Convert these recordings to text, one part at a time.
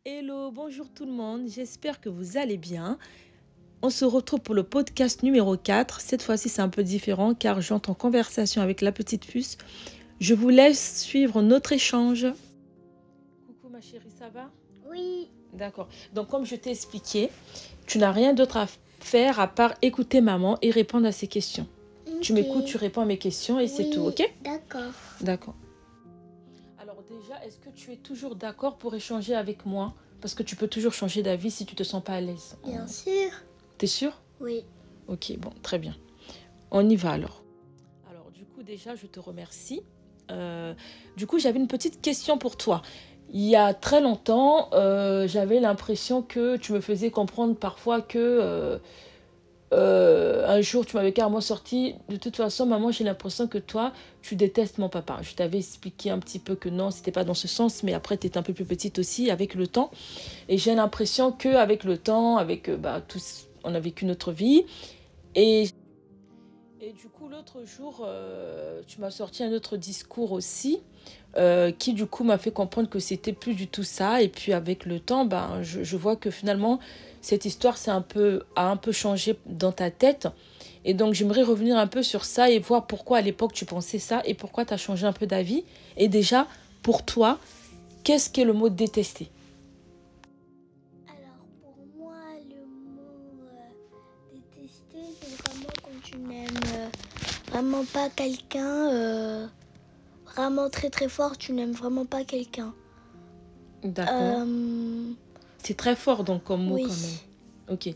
Hello, bonjour tout le monde, j'espère que vous allez bien. On se retrouve pour le podcast numéro 4. Cette fois-ci, c'est un peu différent car j'entre en conversation avec la petite puce. Je vous laisse suivre notre échange. Coucou ma chérie, ça va? Oui. D'accord. Donc comme je t'ai expliqué, tu n'as rien d'autre à faire à part écouter maman et répondre à ses questions. Tu m'écoutes, tu réponds à mes questions et c'est tout, ok? D'accord. D'accord. Alors déjà, est-ce que tu es toujours d'accord pour échanger avec moi? Parce que tu peux toujours changer d'avis si tu te sens pas à l'aise. Bien sûr. T'es sûr? Oui. Ok, bon, très bien. On y va alors. Alors du coup, déjà, je te remercie. Du coup, j'avais une petite question pour toi. Il y a très longtemps, j'avais l'impression que tu me faisais comprendre parfois que un jour, tu m'avais carrément sorti. De toute façon, maman, j'ai l'impression que toi, tu détestes mon papa. Je t'avais expliqué un petit peu que non, c'était pas dans ce sens, mais après, tu étais un peu plus petite aussi avec le temps. Et j'ai l'impression qu'avec le temps, avec tous, on a vécu notre vie. Et du coup, l'autre jour, tu m'as sorti un autre discours aussi, qui du coup m'a fait comprendre que c'était plus du tout ça. Et puis avec le temps, je vois que finalement, cette histoire a un peu changé dans ta tête. Et donc, j'aimerais revenir un peu sur ça et voir pourquoi à l'époque tu pensais ça et pourquoi tu as changé un peu d'avis. Et déjà, pour toi, qu'est-ce qu'est le mot détester? Alors pour moi, le mot détester, c'est vraiment quand tu n'aimes vraiment pas quelqu'un, vraiment très très fort, tu n'aimes vraiment pas quelqu'un. D'accord. C'est très fort donc comme mot Oui. quand même. Ok.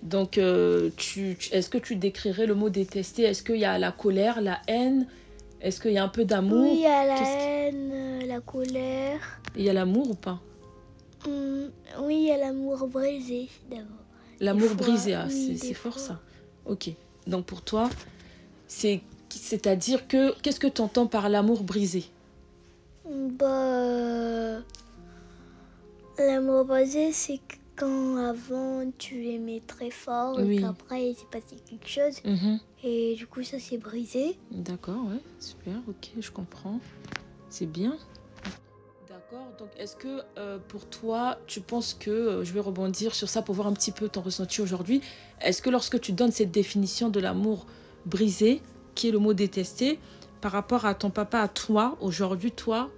Donc, est-ce que tu décrirais le mot détester? Est-ce qu'il y a la colère, la haine? Est-ce qu'il y a un peu d'amour? Oui, il y a la haine, la colère. Il y a l'amour ou pas? Oui, il y a l'amour brisé d'abord. L'amour Des fois, brisé, oui, c'est des fort fois. ça. Ok. Donc pour toi, c'est-à-dire que, qu'est-ce que tu entends par l'amour brisé? L'amour brisé, c'est que quand avant tu aimais très fort et Oui. qu'après il s'est passé quelque chose Mhm. et du coup ça s'est brisé. D'accord, ouais, super, ok, je comprends. C'est bien. D'accord, donc est-ce que pour toi, tu penses que, je vais rebondir sur ça pour voir un petit peu ton ressenti aujourd'hui, est-ce que lorsque tu donnes cette définition de l'amour brisé, qui est le mot détesté, par rapport à ton papa, à toi, aujourd'hui, toi,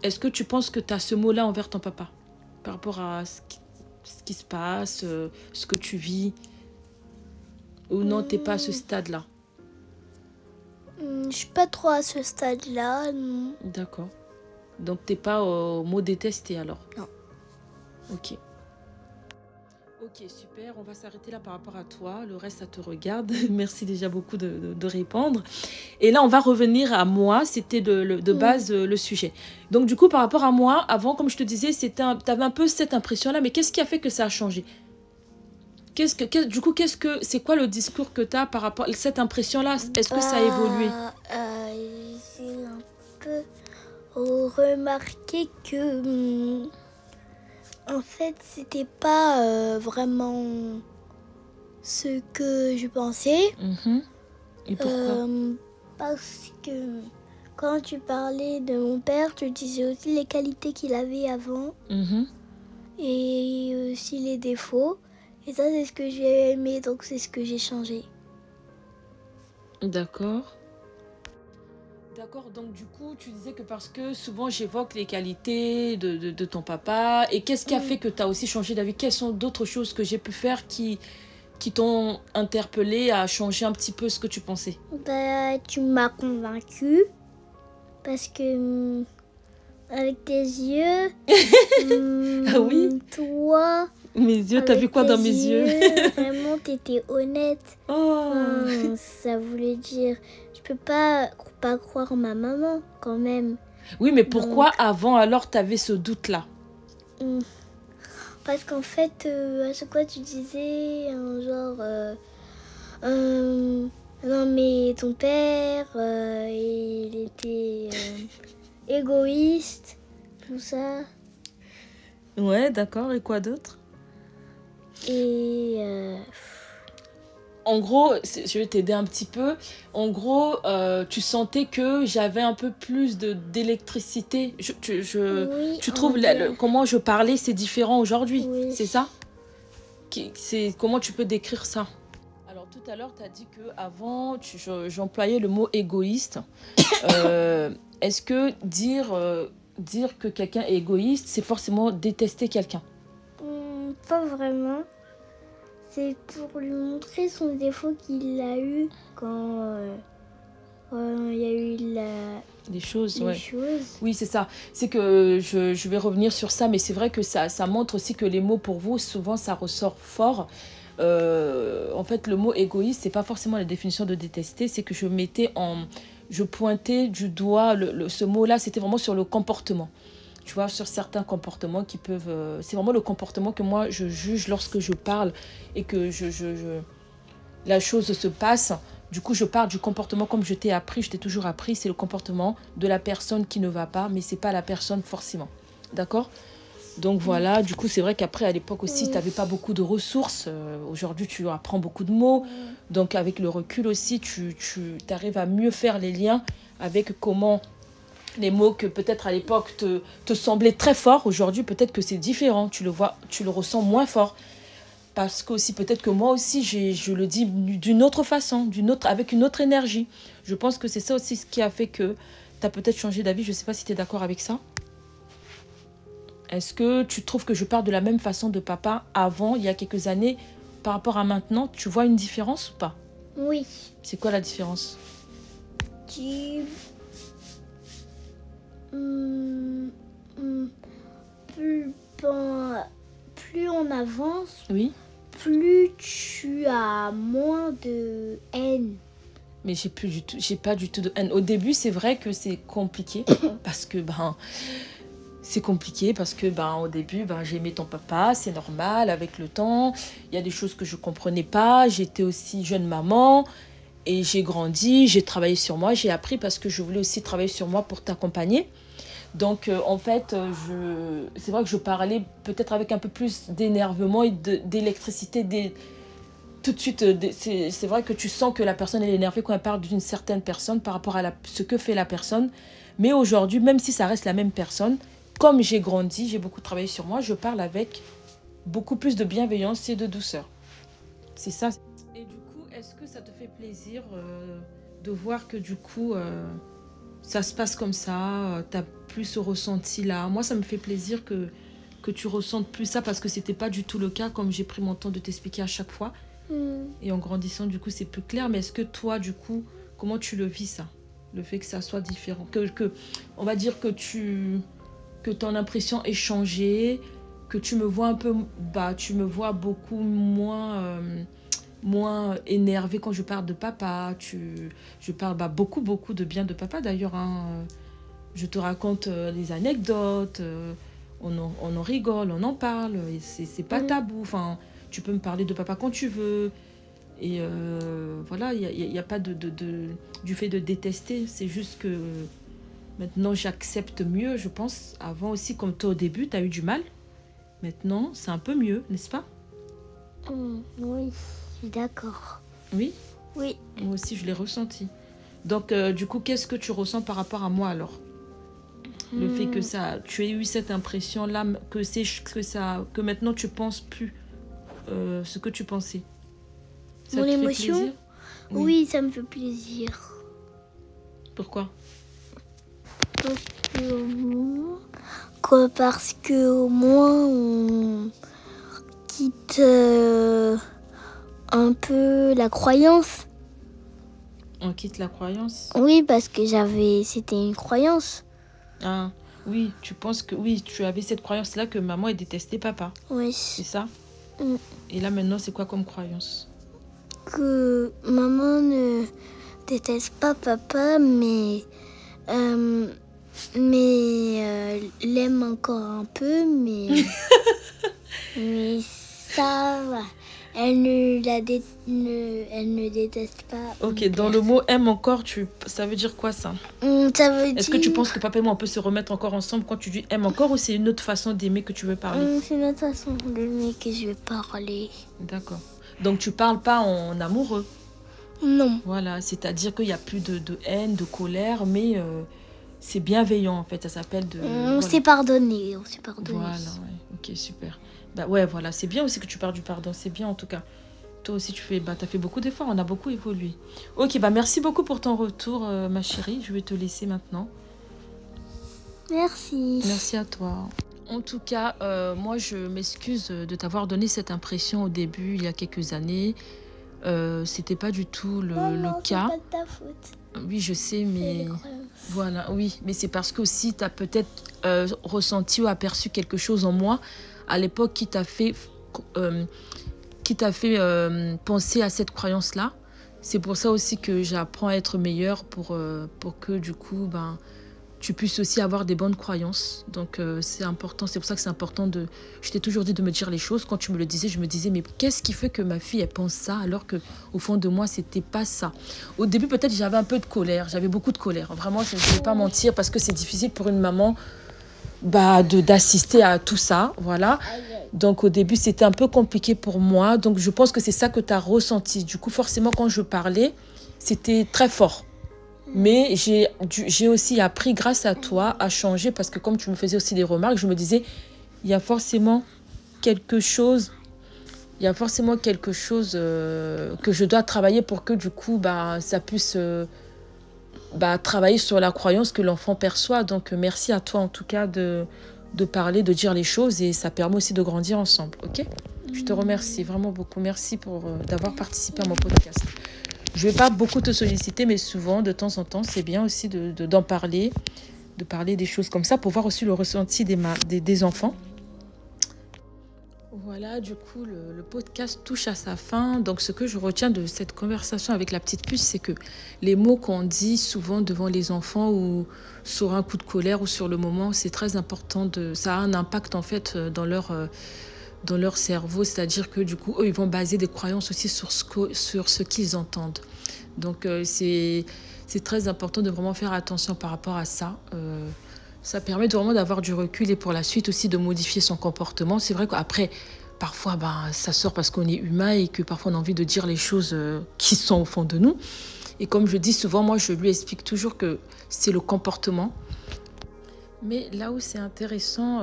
est-ce que tu penses que tu as ce mot-là envers ton papa? Par rapport à ce qui se passe, ce que tu vis, ou non, t'es pas à ce stade-là? Je suis pas trop à ce stade-là, non. D'accord. Donc t'es pas au mot détesté alors? Non. Ok. Ok, super. On va s'arrêter là par rapport à toi. Le reste, ça te regarde. Merci déjà beaucoup de répondre. Et là, on va revenir à moi. C'était de base le sujet. Donc, du coup, par rapport à moi, avant, comme je te disais, t'avais un peu cette impression-là. Mais qu'est-ce qui a fait que ça a changé? C'est quoi le discours que tu as par rapport à cette impression-là? Est-ce que ça a évolué? J'ai un peu remarqué que en fait c'était pas vraiment ce que je pensais. Et pourquoi? Parce que quand tu parlais de mon père, tu disais aussi les qualités qu'il avait avant et aussi les défauts. Et ça, c'est ce que j'ai aimé, donc c'est ce que j'ai changé. D'accord. D'accord, donc du coup, tu disais que parce que souvent j'évoque les qualités de ton papa. Et qu'est-ce qui a fait que tu as aussi changé d'avis? Quelles sont d'autres choses que j'ai pu faire qui t'ont interpellé à changer un petit peu ce que tu pensais? Tu m'as convaincue parce que avec tes yeux, Ah oui? toi, Mes yeux, t'as vu quoi dans mes yeux? Vraiment, t'étais honnête. Oh. Ça voulait dire, je peux pas croire ma maman quand même. Oui, mais pourquoi avant alors t'avais ce doute-là? Parce qu'en fait, à chaque fois tu disais non mais ton père, il était égoïste, tout ça. Ouais, d'accord, et quoi d'autre? Et en gros, je vais t'aider un petit peu. En gros, tu sentais que j'avais un peu plus d'électricité. Oui, Tu trouves comment je parlais, c'est différent aujourd'hui, c'est ça? Comment tu peux décrire ça? Alors tout à l'heure, tu as dit qu'avant, j'employais le mot égoïste. Est-ce que dire que quelqu'un est égoïste, c'est forcément détester quelqu'un? Pas vraiment. C'est pour lui montrer son défaut qu'il a eu quand il y a eu des choses, les ouais. choses. Oui, c'est ça. C'est que je vais revenir sur ça, mais c'est vrai que ça montre aussi que les mots pour vous, souvent, ça ressort fort. En fait, le mot égoïste, c'est pas forcément la définition de détester, c'est que je pointais du doigt ce mot-là, c'était vraiment sur le comportement. Tu vois, sur certains comportements qui peuvent... c'est vraiment le comportement que moi, je juge lorsque je parle et que la chose se passe. Du coup, je parle du comportement comme je t'ai toujours appris. C'est le comportement de la personne qui ne va pas, mais c'est pas la personne forcément. D'accord? Donc voilà, du coup, c'est vrai qu'après, à l'époque aussi, tu n'avais pas beaucoup de ressources. Aujourd'hui, tu apprends beaucoup de mots. Donc avec le recul aussi, tu arrives à mieux faire les liens avec comment... les mots que peut-être à l'époque te semblaient très forts, aujourd'hui peut-être que c'est différent, tu le ressens moins fort. Parce que aussi peut-être que moi aussi je le dis d'une autre façon, avec une autre énergie. Je pense que c'est ça aussi ce qui a fait que tu as peut-être changé d'avis, je ne sais pas si tu es d'accord avec ça. Est-ce que tu trouves que je parle de la même façon de papa avant, il y a quelques années, par rapport à maintenant? Tu vois une différence ou pas? Oui. C'est quoi la différence? Plus on avance, oui, plus tu as moins de haine. Mais j'ai pas du tout de haine. Au début, c'est vrai que c'est compliqué parce que au début j'aimais ton papa, c'est normal avec le temps. Il y a des choses que je comprenais pas. J'étais aussi jeune maman et j'ai grandi, j'ai travaillé sur moi, j'ai appris parce que je voulais aussi travailler sur moi pour t'accompagner. Donc, en fait, c'est vrai que je parlais peut-être avec un peu plus d'énervement et d'électricité. Tout de suite, c'est vrai que tu sens que la personne est énervée quand elle parle d'une certaine personne par rapport à ce que fait la personne. Mais aujourd'hui, même si ça reste la même personne, comme j'ai grandi, j'ai beaucoup travaillé sur moi, je parle avec beaucoup plus de bienveillance et de douceur. C'est ça. Et du coup, est-ce que ça te fait plaisir de voir que du coup... ça se passe comme ça, tu as plus ce ressenti là. Moi, ça me fait plaisir que tu ressentes plus ça parce que c'était pas du tout le cas, comme j'ai pris mon temps de t'expliquer à chaque fois. Et en grandissant, du coup, c'est plus clair. Mais est-ce que toi, du coup, comment tu le vis ça? Le fait que ça soit différent. On va dire que ton impression est changée, que tu me vois un peu... tu me vois beaucoup moins énervée quand je parle de papa. Je parle beaucoup de bien de papa d'ailleurs. Je te raconte des anecdotes, on en rigole, on en parle, et c'est pas tabou. Enfin, tu peux me parler de papa quand tu veux. Et voilà, il y a pas du fait de détester. C'est juste que maintenant j'accepte mieux, je pense. Avant aussi, comme toi au début, tu as eu du mal. Maintenant, c'est un peu mieux, n'est-ce pas? Oui. D'accord. Oui? Oui. Moi aussi, je l'ai ressenti. Donc, du coup, qu'est-ce que tu ressens par rapport à moi, alors? Le fait que tu aies eu cette impression-là, que maintenant, tu ne penses plus ce que tu pensais. Ça Mon te fait émotion? plaisir? Oui, ça me fait plaisir. Pourquoi? Parce que au moins, on quitte... un peu la croyance. On quitte la croyance? Oui, parce que c'était une croyance. Ah, oui, tu penses que... Oui, tu avais cette croyance-là que maman, elle détestait papa. Oui. C'est ça? Et là, maintenant, c'est quoi comme croyance? Que maman ne déteste pas papa, mais l'aime encore un peu, mais... mais ça va. Elle ne déteste pas. Ok, dans le mot aime encore, ça veut dire quoi ça? Ça veut dire... Est-ce que tu penses que papa et moi on peut se remettre encore ensemble quand tu dis aime encore, ou c'est une autre façon d'aimer que tu veux parler? C'est une autre façon d'aimer que je veux parler. D'accord. Donc, tu parles pas en amoureux. Non. Voilà, c'est-à-dire qu'il n'y a plus de haine, de colère, mais c'est bienveillant, en fait. Ça s'appelle de... On voilà. s'est pardonné, on s'est pardonné. Voilà, ouais. Ok, super. Bah ouais, voilà, c'est bien aussi que tu parles du pardon. C'est bien, en tout cas. Toi aussi, t'as fait beaucoup d'efforts. On a beaucoup évolué. Ok, bah merci beaucoup pour ton retour, ma chérie. Je vais te laisser maintenant. Merci. Merci à toi. En tout cas, moi, je m'excuse de t'avoir donné cette impression au début, il y a quelques années. C'était pas du tout le cas. C'est pas de ta faute. Oui, je sais, mais voilà, oui, mais c'est parce que aussi tu as peut-être ressenti ou aperçu quelque chose en moi à l'époque qui t'a fait penser à cette croyance-là. C'est pour ça aussi que j'apprends à être meilleure pour que du coup, ben, tu puisses aussi avoir des bonnes croyances. Donc c'est important, c'est pour ça que c'est important de... Je t'ai toujours dit de me dire les choses. Quand tu me le disais, je me disais, mais qu'est-ce qui fait que ma fille, elle pense ça alors que au fond de moi, c'était pas ça. Au début, peut-être, j'avais un peu de colère. J'avais beaucoup de colère. Vraiment, je ne vais pas mentir parce que c'est difficile pour une maman d'assister à tout ça. Voilà. Donc au début, c'était un peu compliqué pour moi. Donc je pense que c'est ça que tu as ressenti. Du coup, forcément, quand je parlais, c'était très fort. Mais j'ai aussi appris grâce à toi à changer parce que comme tu me faisais aussi des remarques, je me disais, il y a forcément quelque chose, que je dois travailler pour que du coup, bah, ça puisse travailler sur la croyance que l'enfant perçoit. Donc merci à toi en tout cas de parler, de dire les choses et ça permet aussi de grandir ensemble. Ok ? Je te remercie vraiment beaucoup. Merci d'avoir participé à mon podcast. Je ne vais pas beaucoup te solliciter, mais souvent, de temps en temps, c'est bien aussi d'en parler, de parler des choses comme ça pour voir aussi le ressenti des enfants. Voilà, du coup, le podcast touche à sa fin. Donc, ce que je retiens de cette conversation avec la petite puce, c'est que les mots qu'on dit souvent devant les enfants ou sur un coup de colère ou sur le moment, c'est très important. Ça a un impact, en fait, dans leur cerveau, c'est-à-dire que du coup, eux, ils vont baser des croyances aussi sur ce qu'ils entendent. Donc, c'est très important de vraiment faire attention par rapport à ça. Ça permet vraiment d'avoir du recul et pour la suite aussi de modifier son comportement. C'est vrai qu'après, parfois, ça sort parce qu'on est humain et que parfois on a envie de dire les choses qui sont au fond de nous. Et comme je dis souvent, moi, je lui explique toujours que c'est le comportement. Mais là où c'est intéressant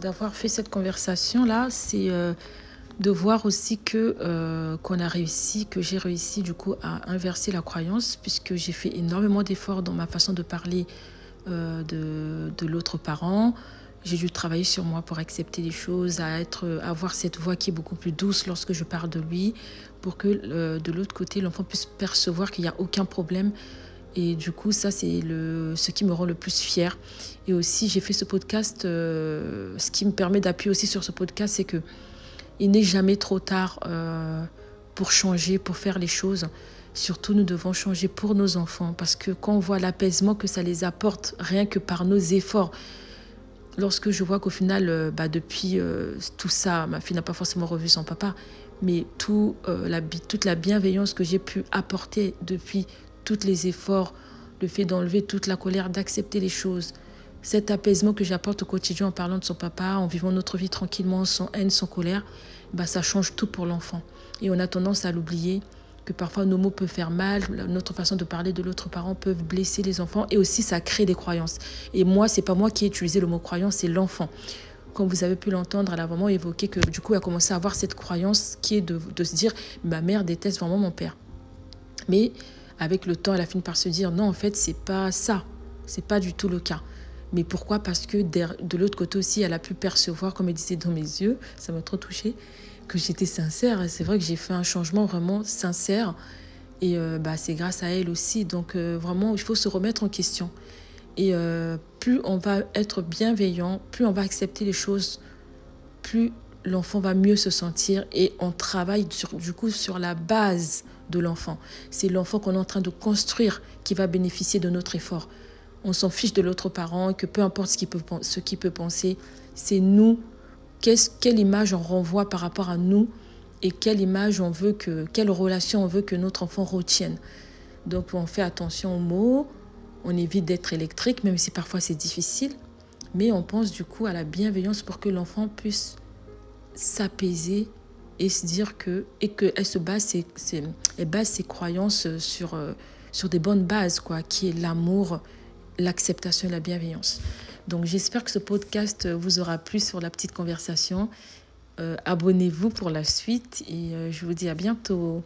d'avoir fait cette conversation-là, c'est de voir aussi que j'ai réussi du coup à inverser la croyance puisque j'ai fait énormément d'efforts dans ma façon de parler de l'autre parent. J'ai dû travailler sur moi pour accepter les choses, avoir cette voix qui est beaucoup plus douce lorsque je parle de lui, pour que de l'autre côté, l'enfant puisse percevoir qu'il n'y a aucun problème. Et du coup, ça, c'est ce qui me rend le plus fière. Et aussi, j'ai fait ce podcast. Ce qui me permet d'appuyer aussi sur ce podcast, c'est que il n'est jamais trop tard pour changer, pour faire les choses. Surtout, nous devons changer pour nos enfants. Parce que quand on voit l'apaisement que ça les apporte, rien que par nos efforts, lorsque je vois qu'au final, depuis tout ça, ma fille n'a pas forcément revu son papa, mais toute la bienveillance que j'ai pu apporter depuis tous les efforts, le fait d'enlever toute la colère, d'accepter les choses, cet apaisement que j'apporte au quotidien en parlant de son papa, en vivant notre vie tranquillement, sans haine, sans colère, ça change tout pour l'enfant. Et on a tendance à l'oublier, que parfois nos mots peuvent faire mal, notre façon de parler de l'autre parent peut blesser les enfants et aussi ça crée des croyances. Et moi, c'est pas moi qui ai utilisé le mot croyance, c'est l'enfant. Comme vous avez pu l'entendre, elle a vraiment évoqué que du coup, elle a commencé à avoir cette croyance qui est de se dire « ma mère déteste vraiment mon père ». Mais avec le temps, elle a fini par se dire « non, en fait, c'est pas ça, c'est pas du tout le cas ». Mais pourquoi? Parce que de l'autre côté aussi, elle a pu percevoir, comme elle disait dans mes yeux, ça m'a trop touchée, que j'étais sincère. C'est vrai que j'ai fait un changement vraiment sincère. Et c'est grâce à elle aussi. Donc vraiment, il faut se remettre en question. Et plus on va être bienveillant, plus on va accepter les choses, plus l'enfant va mieux se sentir. Et on travaille du coup sur la base de l'enfant. C'est l'enfant qu'on est en train de construire qui va bénéficier de notre effort. On s'en fiche de l'autre parent, que peu importe ce qu'il peut penser, c'est nous. Quelle image on renvoie par rapport à nous et quelle relation on veut que notre enfant retienne. Donc on fait attention aux mots, on évite d'être électrique, même si parfois c'est difficile, mais on pense du coup à la bienveillance pour que l'enfant puisse s'apaiser et se dire qu'elle elle base ses croyances sur des bonnes bases, quoi, qui est l'amour, l'acceptation et la bienveillance. Donc j'espère que ce podcast vous aura plu sur la petite conversation. Abonnez-vous pour la suite et je vous dis à bientôt.